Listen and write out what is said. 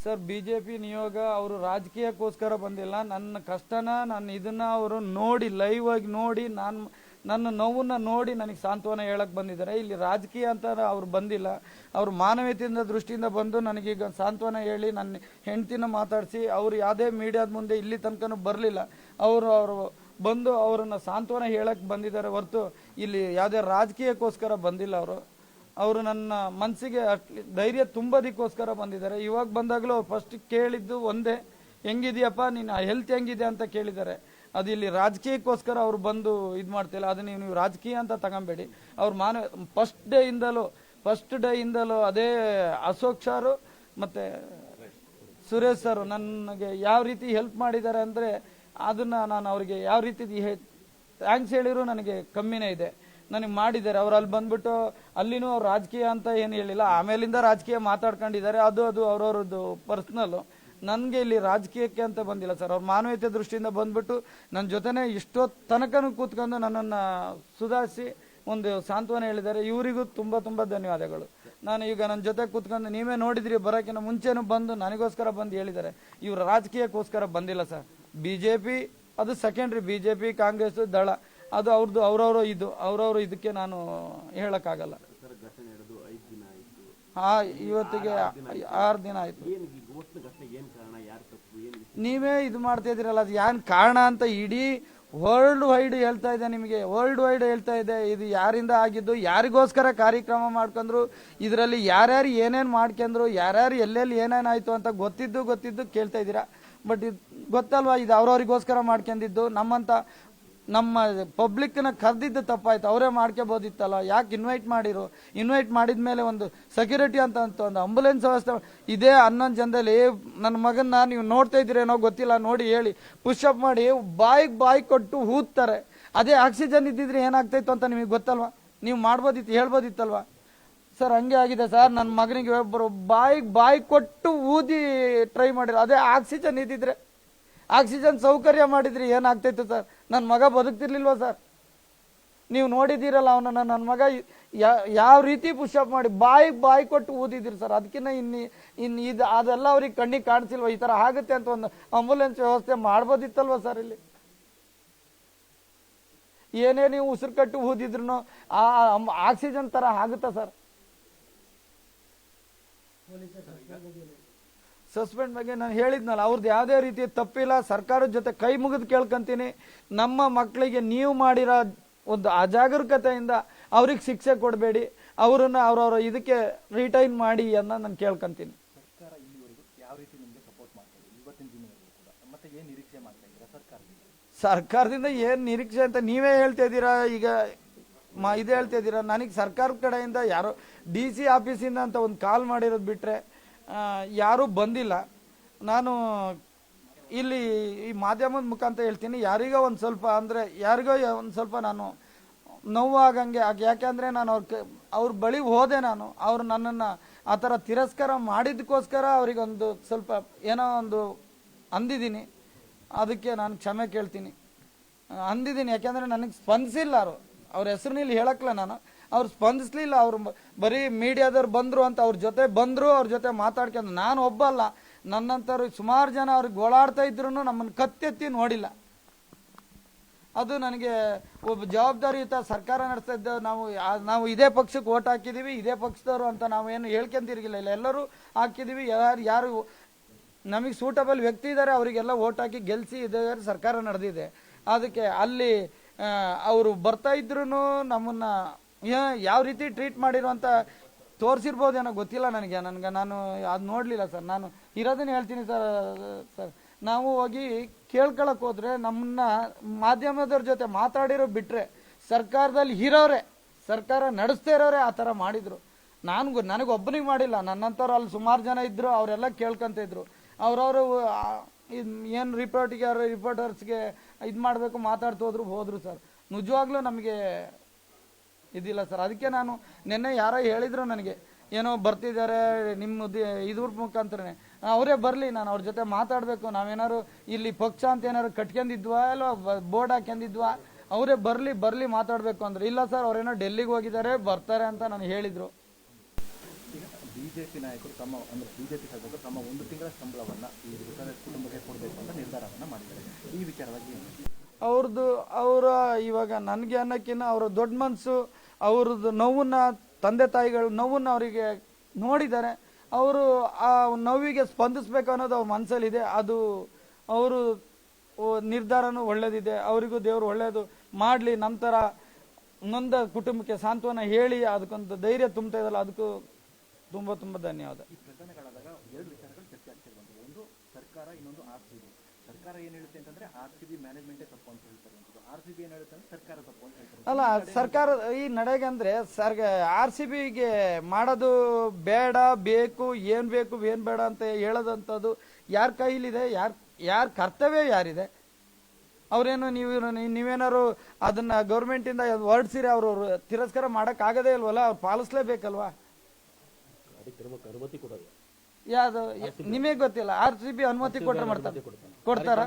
Sir BJP ನಿಯೋಗ ಅವರು ರಾಜಕೀಯಕ್ಕೋಸ್ಕರ ಬಂದಿಲ್ಲ. ನನ್ನ ಕಷ್ಟನ ಇದನ್ನ ಅವರು ನೋಡಿ ಲೈವ್ ಆಗಿ ನೋಡಿ ನನ್ನ ನೋವನ್ನ ನೋಡಿ ನನಗೆ ಸಾಂತ್ವನ ಹೇಳಕ್ ಬಂದಿದ್ದಾರೆ. ಇಲ್ಲಿ ರಾಜಕೀಯ ಅಂತ ಅವ್ರು ಬಂದಿಲ್ಲ. ಅವ್ರು ಮಾನವೀಯತೆಯಿಂದ ದೃಷ್ಟಿಯಿಂದ ಬಂದು ನನಗೀಗ ಸಾಂತ್ವನ ಹೇಳಿ ನನ್ನ ಹೆಂಡತಿನ ಮಾತಾಡಿಸಿ ಅವ್ರು ಯಾವುದೇ ಮೀಡಿಯಾದ ಮುಂದೆ ಇಲ್ಲಿ ತನಕನೂ ಬರಲಿಲ್ಲ. ಅವರು ಬಂದು ಅವರನ್ನ ಸಾಂತ್ವನ ಹೇಳಕ್ ಬಂದಿದ್ದಾರೆ ಹೊರತು ಇಲ್ಲಿ ಯಾವುದೇ ರಾಜಕೀಯಕ್ಕೋಸ್ಕರ ಬಂದಿಲ್ಲ. ಅವರು ನನ್ನ ಮನಸ್ಸಿಗೆ ಧೈರ್ಯ ತುಂಬೋದಕ್ಕೋಸ್ಕರ ಬಂದಿದ್ದಾರೆ. ಇವಾಗ ಬಂದಾಗಲೂ ಅವ್ರು ಫಸ್ಟ್ ಕೇಳಿದ್ದು ಒಂದೇ, ಹೆಂಗಿದೆಯಪ್ಪ ನಿನ್ನ ಹೆಲ್ತ್ ಹೆಂಗಿದೆ ಅಂತ ಕೇಳಿದ್ದಾರೆ. ಅದು ಇಲ್ಲಿ ರಾಜಕೀಯಕ್ಕೋಸ್ಕರ ಅವ್ರು ಬಂದು ಇದು ಮಾಡ್ತಿಲ್ಲ. ಅದು ನೀವು ರಾಜಕೀಯ ಅಂತ ತಗೊಂಬೇಡಿ. ಅವ್ರು ಫಸ್ಟ್ ಡೇ ಇಂದಲೂ ಅದೇ ಅಶೋಕ್ ಸಾರು ಮತ್ತೆ ಸುರೇಶ್ ಸರ್ ನನಗೆ ಯಾವ ರೀತಿ ಹೆಲ್ಪ್ ಮಾಡಿದ್ದಾರೆ ಅಂದರೆ ಅದನ್ನ ನಾನು ಅವರಿಗೆ ಯಾವ ರೀತಿ ಥ್ಯಾಂಕ್ಸ್ ಹೇಳಿದ್ರು ನನಗೆ ಕಮ್ಮಿನೇ ಇದೆ. ನನಗೆ ಮಾಡಿದ್ದಾರೆ. ಅವ್ರು ಅಲ್ಲಿ ಬಂದ್ಬಿಟ್ಟು ಅಲ್ಲಿನೂ ಅವ್ರು ರಾಜಕೀಯ ಅಂತ ಏನು ಹೇಳಿಲ್ಲ. ಆಮೇಲಿಂದ ರಾಜಕೀಯ ಮಾತಾಡ್ಕೊಂಡಿದ್ದಾರೆ. ಅದು ಅವ್ರವ್ರದ್ದು ಪರ್ಸ್ನಲ್ಲು. ನನಗೆ ಇಲ್ಲಿ ರಾಜಕೀಯಕ್ಕೆ ಅಂತ ಬಂದಿಲ್ಲ ಸರ್. ಅವ್ರ ಮಾನವೀಯತೆ ದೃಷ್ಟಿಯಿಂದ ಬಂದ್ಬಿಟ್ಟು ನನ್ನ ಜೊತೆನೇ ಇಷ್ಟೊತ್ತು ತನಕನೂ ಕೂತ್ಕೊಂಡು ನನ್ನನ್ನು ಸುಧಾರಿಸಿ ಒಂದು ಸಾಂತ್ವನ ಹೇಳಿದ್ದಾರೆ. ಇವರಿಗೂ ತುಂಬ ಧನ್ಯವಾದಗಳು. ನಾನು ಈಗ ನನ್ನ ಜೊತೆ ಕೂತ್ಕೊಂಡು ನೀವೇ ನೋಡಿದ್ರಿ, ಬರೋಕ್ಕಿಂತ ಮುಂಚೆನೂ ಬಂದು ನನಗೋಸ್ಕರ ಬಂದು ಹೇಳಿದ್ದಾರೆ. ಇವರು ರಾಜಕೀಯಕ್ಕೋಸ್ಕರ ಬಂದಿಲ್ಲ ಸರ್. ಬಿಜೆಪಿ ಅದು ಸೆಕೆಂಡ್ರಿ. ಬಿಜೆಪಿ ಕಾಂಗ್ರೆಸ್ ದಳ ಅದು ಅವ್ರವ್ರು ಇದಕ್ಕೆ ನಾನು ಹೇಳಕ್ಕಾಗಲ್ಲ. ಇವತ್ತಿಗೆ 6 ದಿನ ಆಯ್ತು. ನೀವೇ ಇದು ಮಾಡ್ತಾ ಇದ್ದೀರಲ್ಲ, ಅದು ಏನ್ ಕಾರಣ ಅಂತ ಇಡೀ ವರ್ಲ್ಡ್ ವೈಡ್ ಹೇಳ್ತಾ ಇದೆ. ನಿಮಗೆ ವರ್ಲ್ಡ್ ವೈಡ್ ಹೇಳ್ತಾ ಇದೆ ಇದು ಯಾರಿಂದ ಆಗಿದ್ದು, ಯಾರಿಗೋಸ್ಕರ ಕಾರ್ಯಕ್ರಮ ಮಾಡ್ಕೊಂಡ್ರು, ಇದರಲ್ಲಿ ಯಾರ್ಯಾರು ಏನೇನು ಮಾಡ್ಕೊಂಡ್ರು, ಯಾರ್ಯಾರು ಎಲ್ಲೆಲ್ಲಿ ಏನೇನಾಯ್ತು ಅಂತ ಗೊತ್ತಿದ್ದು ಕೇಳ್ತಾ ಇದ್ದೀರಾ. ಬಟ್ ಇದು ಗೊತ್ತಲ್ವಾ, ಇದು ಅವ್ರವ್ರಿಗೋಸ್ಕರ ಮಾಡ್ಕೊಂಡಿದ್ದು. ನಮ್ಮ ಪಬ್ಲಿಕ್ನ ಕರೆದಿದ್ದು ತಪ್ಪಾಯ್ತು. ಅವರೇ ಮಾಡ್ಕೋಬೋದಿತ್ತಲ್ಲ, ಯಾಕೆ ಇನ್ವೈಟ್ ಮಾಡಿದ್ಮೇಲೆ ಒಂದು ಸೆಕ್ಯೂರಿಟಿ ಅಂತ ಒಂದು ಆಂಬುಲೆನ್ಸ್ ವ್ಯವಸ್ಥೆ ಇದೇ 11 ಜನದಲ್ಲಿ ನನ್ನ ಮಗನ್ನ ನೀವು ನೋಡ್ತಾ ಇದ್ದೀರೇನೋ ಗೊತ್ತಿಲ್ಲ, ನೋಡಿ ಹೇಳಿ ಪುಷಪ್ ಮಾಡಿ ಬಾಯಿ ಕೊಟ್ಟು ಊದ್ತಾರೆ. ಅದೇ ಆಕ್ಸಿಜನ್ ಇದ್ದಿದ್ರೆ ಏನಾಗ್ತಾಯಿತ್ತು ಅಂತ ನಿಮಗೆ ಗೊತ್ತಲ್ವಾ? ನೀವು ಹೇಳ್ಬೋದಿತ್ತಲ್ವಾ ಸರ್? ಹಂಗೆ ಆಗಿದೆ ಸರ್. ನನ್ನ ಮಗನಿಗೆ ಒಬ್ಬರು ಬಾಯಿ ಕೊಟ್ಟು ಊದಿ ಟ್ರೈ ಮಾಡಿರೋ. ಅದೇ ಆಕ್ಸಿಜನ್ ಇದ್ದಿದ್ರೆ, ಆಕ್ಸಿಜನ್ ಸೌಕರ್ಯ ಮಾಡಿದ್ರಿ ಏನಾಗ್ತಾಯಿತ್ತು ಸರ್? ನನ್ನ ಮಗ ಬದುಕ್ತಿರ್ಲಿಲ್ವಾ ಸರ್? ನೀವು ನೋಡಿದ್ದೀರಲ್ಲ ಅವನನ್ನ. ನನ್ನ ಮಗ ಯಾವ ರೀತಿ ಪುಷಪ್ ಮಾಡಿ ಬಾಯಿ ಕೊಟ್ಟು ಊದಿದ್ರಿ ಸರ್. ಅದಕ್ಕಿಂತ ಇದು ಅದೆಲ್ಲ ಅವ್ರಿಗೆ ಕಣ್ಣಿಗೆ ಕಾಣಿಸಿಲ್ವ? ಈ ತರ ಆಗುತ್ತೆ ಅಂತ ಒಂದು ಆಂಬುಲೆನ್ಸ್ ವ್ಯವಸ್ಥೆ ಮಾಡ್ಬೋದಿತ್ತಲ್ವ ಸರ್? ಇಲ್ಲಿ ಏನೇ ನೀವು ಉಸಿರು ಕಟ್ಟು ಊದಿದ್ರು ಆ ಆಕ್ಸಿಜನ್ ತರ ಆಗುತ್ತಾ ಸರ್? ಸಸ್ಪೆಂಡ್ ಬಗ್ಗೆ ನಾನು ಹೇಳಿದ್ನಲ್ಲ, ಅವ್ರದ್ದು ಯಾವುದೇ ರೀತಿ ತಪ್ಪಿಲ್ಲ. ಸರ್ಕಾರದ ಜೊತೆ ಕೈ ಮುಗಿದು ಕೇಳ್ಕೊಂತೀನಿ, ನಮ್ಮ ಮಕ್ಕಳಿಗೆ ನೀವು ಮಾಡಿರೋ ಒಂದು ಅಜಾಗರೂಕತೆಯಿಂದ ಅವ್ರಿಗೆ ಶಿಕ್ಷೆ ಕೊಡಬೇಡಿ, ಅವ್ರನ್ನ ಅವ್ರವ್ರ ಇದಕ್ಕೆ ರಿಟೈನ್ ಮಾಡಿ ಅಂತ ನಾನು ಕೇಳ್ಕೊಂತೀನಿ. ಸರ್ಕಾರದಿಂದ ಏನು ನಿರೀಕ್ಷೆ ಅಂತ ನೀವೇ ಹೇಳ್ತಾ ಇದ್ದೀರಾ. ಈಗ ಇದು ಹೇಳ್ತಾ ಇದ್ದೀರಾ. ನನಗೆ ಸರ್ಕಾರದ ಕಡೆಯಿಂದ ಯಾರೋ DC ಆಫೀಸಿಂದ ಅಂತ ಒಂದು ಕಾಲ್ ಮಾಡಿರೋದು ಬಿಟ್ರೆ ಯಾರೂ ಬಂದಿಲ್ಲ. ನಾನು ಇಲ್ಲಿ ಈ ಮಾಧ್ಯಮದ ಮುಖಾಂತರ ಹೇಳ್ತೀನಿ, ಯಾರಿಗೋ ಒಂದು ಸ್ವಲ್ಪ ನಾನು ನೋವಾಗಂಗೆ. ಯಾಕೆಂದರೆ ನಾನು ಅವ್ರ ಬಳಿ ಹೋದೆ. ಅವ್ರು ನನ್ನನ್ನು ಆ ಥರ ತಿರಸ್ಕಾರ ಮಾಡಿದ್ದಕ್ಕೋಸ್ಕರ ಅವ್ರಿಗೊಂದು ಸ್ವಲ್ಪ ಏನೋ ಒಂದು ಅಂದಿದ್ದೀನಿ. ಅದಕ್ಕೆ ನಾನು ಕ್ಷಮೆ ಕೇಳ್ತೀನಿ. ಅಂದಿದ್ದೀನಿ ಯಾಕೆಂದರೆ ನನಗೆ ಸ್ಪಂದಿಸಿಲ್ಲ. ಅವ್ರ ಹೆಸರು ಇಲ್ಲಿ ಹೇಳಕ್ಲ ಅವ್ರು ಸ್ಪಂದಿಸ್ಲಿಲ್ಲ. ಅವ್ರು ಬರೀ ಮೀಡಿಯಾದವ್ರು ಬಂದ್ರು ಅಂತ ಅವ್ರ ಜೊತೆ ಮಾತಾಡ್ಕೊಂಡು, ನಾನು ಒಬ್ಬ ಅಲ್ಲ, ನನ್ನಂತವ್ರು ಸುಮಾರು ಜನ ಅವ್ರಿಗೆ ಗೋಳಾಡ್ತಾ ಇದ್ರು ನಮ್ಮನ್ನು ಕತ್ತೆತ್ತಿ ನೋಡಿಲ್ಲ. ಅದು ನನಗೆ ಒಬ್ಬ ಜವಾಬ್ದಾರಿಯುತ ಸರ್ಕಾರ ನಡೆಸ್ತಾ ಇದ್ದ ನಾವು ಇದೇ ಪಕ್ಷಕ್ಕೆ ಓಟ್ ಹಾಕಿದೀವಿ, ಇದೇ ಪಕ್ಷದವರು ಅಂತ ನಾವು ಏನು ಹೇಳ್ಕೊಂತಿರ್ಗಿಲ್ಲ. ಇಲ್ಲ, ಎಲ್ಲರೂ ಹಾಕಿದೀವಿ. ಯಾರು ನಮಗೆ ಸೂಟಬಲ್ ವ್ಯಕ್ತಿ ಇದ್ದಾರೆ ಅವರಿಗೆಲ್ಲ ಓಟ್ ಹಾಕಿ ಗೆಲ್ಸಿ ಇದೇ ಸರ್ಕಾರ ನಡೆದಿದೆ. ಅದಕ್ಕೆ ಅಲ್ಲಿ ಅವರು ಬರ್ತಾ ಇದ್ರು ನಮ್ಮನ್ನ ಯಾವ ರೀತಿ ಟ್ರೀಟ್ ಮಾಡಿರೋ ಅಂತ ತೋರಿಸಿರ್ಬೋದೇನೋ ಗೊತ್ತಿಲ್ಲ ನನಗೆ. ನಾನು ಅದು ನೋಡಲಿಲ್ಲ ಸರ್. ನಾನು ಇರೋದನ್ನ ಹೇಳ್ತೀನಿ ಸರ್. ನಾವು ಹೋಗಿ ಕೇಳ್ಕೊಳಕ್ ಹೋದ್ರೆ ನಮ್ಮನ್ನ ಮಾಧ್ಯಮದವ್ರ ಜೊತೆ ಮಾತಾಡಿರೋ ಬಿಟ್ರೆ ಸರ್ಕಾರದಲ್ಲಿ ಇರೋರೆ, ಸರ್ಕಾರ ನಡೆಸ್ತಾ ಇರೋರೆ ಆ ಥರ ಮಾಡಿದ್ರು. ನನಗೊಬ್ಬನಿಗೆ ಮಾಡಿಲ್ಲ. ನನ್ನಂಥವ್ರು ಅಲ್ಲಿ ಸುಮಾರು ಜನ ಇದ್ರು, ಅವರೆಲ್ಲ ಕೇಳ್ಕೊಂತ ಇದ್ರು. ಅವ್ರವರು ಏನು ರಿಪೋರ್ಟರ್ಸ್ಗೆ ಇದು ಮಾಡಬೇಕು ಮಾತಾಡ್ತೋದ್ರು ಹೋದ್ರು ಸರ್. ನಿಜವಾಗ್ಲೂ ನಮಗೆ ಇದಿಲ್ಲ ಸರ್. ಅದಕ್ಕೆ ನಾನು ನಿನ್ನೆ ಯಾರೋ ಹೇಳಿದ್ರು ನನಗೆ, ಏನೋ ಬರ್ತಿದ್ದಾರೆ ನಿಮ್ಮ ಇದ್ರ ಮುಖಾಂತರನೇ, ಅವರೇ ಬರಲಿ, ನಾನು ಅವ್ರ ಜೊತೆ ಮಾತಾಡಬೇಕು, ನಾವೇನಾದ್ರು ಇಲ್ಲಿ ಪಕ್ಷ ಅಂತ ಏನಾದ್ರು ಕಟ್ಕೊಂಡಿದ್ವಾ ಅಲ್ಲೋ ಬೋರ್ಡ್ ಹಾಕೊಂಡಿದ್ವಾ, ಅವರೇ ಬರಲಿ ಮಾತಾಡಬೇಕು ಅಂದ್ರೆ. ಇಲ್ಲ ಸರ್, ಅವ್ರೇನೋ ಡೆಲ್ಲಿಗೆ ಹೋಗಿದ್ದಾರೆ, ಬರ್ತಾರೆ ಅಂತ ನಾನು ಹೇಳಿದ್ರು. ಬಿಜೆಪಿ ನಾಯಕರು ಬಿಜೆಪಿ ಶಾಸಕರು ತಮ್ಮ 1 ತಿಂಗಳ ಸಂಬಳವನ್ನು ಈ ಮೃತರ ಕುಟುಂಬಕ್ಕೆ ಕೊಡಬೇಕು ಅಂತ ನಿರ್ಧಾರವನ್ನು ಮಾಡಿದ್ದಾರೆ. ಈ ವಿಚಾರವಾಗಿ ಏನು? ಅವರ ಇವಾಗ ನನಗೆ ಅನ್ನೋಕ್ಕಿಂತ ಅವರ ದೊಡ್ಡ ಮನಸ್ಸು, ಅವ್ರದ್ದು ನೋವನ್ನ, ತಂದೆ ತಾಯಿಗಳು ನೋವನ್ನ ಅವರಿಗೆ ನೋಡಿದ್ದಾರೆ. ಅವರು ಆ ನೋವಿಗೆ ಸ್ಪಂದಿಸ್ಬೇಕು ಅನ್ನೋದು ಅವ್ರ ಮನಸ್ಸಲ್ಲಿದೆ. ಅದು ಅವರು ನಿರ್ಧಾರನೂ ಒಳ್ಳೇದಿದೆ. ಅವರಿಗೂ ದೇವರು ಒಳ್ಳೇದು ಮಾಡಲಿ. ನಮ್ಮ ಥರ ನೊಂದ ಕುಟುಂಬಕ್ಕೆ ಸಾಂತ್ವನ ಹೇಳಿ ಅದಕ್ಕೊಂದು ಧೈರ್ಯ ತುಂಬ್ತಾ ಇದಲ್ಲ, ಅದಕ್ಕೂ ತುಂಬ ತುಂಬ ಧನ್ಯವಾದ. ಈ ಪ್ರಕರಣಗಳಾದಾಗ 2 ವಿಚಾರಗಳು ಚರ್ಚೆ ಆಗ್ತಿರುವಂಥದ್ದು. ಒಂದು ಸರ್ಕಾರ, ಇನ್ನೊಂದು RCB. ಸರ್ಕಾರ ಏನು ಹೇಳುತ್ತೆ ಅಂತಂದ್ರೆ RCB ಮ್ಯಾನೇಜ್ಮೆಂಟೇ ತಪ್ಪು ಅಂತ ಹೇಳ್ತಾರಂಥದ್ದು. RCB ಏನು ಹೇಳುತ್ತೆ ಅಂದ್ರೆ ಸರ್ಕಾರ ತಪ್ಪು ಅಂತ ಹೇಳ್ತಾರೆ. ಅಲ್ಲ, ಸರ್ಕಾರ ಈ ನಡೆಗೆ ಅಂದ್ರೆ RCBಗೆ ಮಾಡೋದು ಬೇಡ, ಬೇಕು, ಏನ್ ಬೇಕು ಏನ್ ಬೇಡ ಅಂತ ಹೇಳೋದಂಥದ್ದು ಯಾರ ಕೈಲಿದೆ? ಯಾರ ಕರ್ತವ್ಯ ಯಾರಿದೆ? ಅವ್ರೇನು ನೀವೇನಾದ್ರು ಅದನ್ನ ಗೌರ್ಮೆಂಟ್ ಇಂದ ಹೊರಡಿಸಿರಿ, ಅವರು ತಿರಸ್ಕಾರ ಮಾಡಕ್ ಆಗದೇ ಇಲ್ವಲ್ಲ, ಅವ್ರು ಪಾಲಿಸ್ಲೇಬೇಕಲ್ವಾ? ಯಾವ್ದು ನಿಮಗೆ ಗೊತ್ತಿಲ್ಲ. RCB ಅನುಮತಿ ಕೊಟ್ರೆ ಮಾಡ್ತಾರೆ, ಕೊಡ್ತಾರ?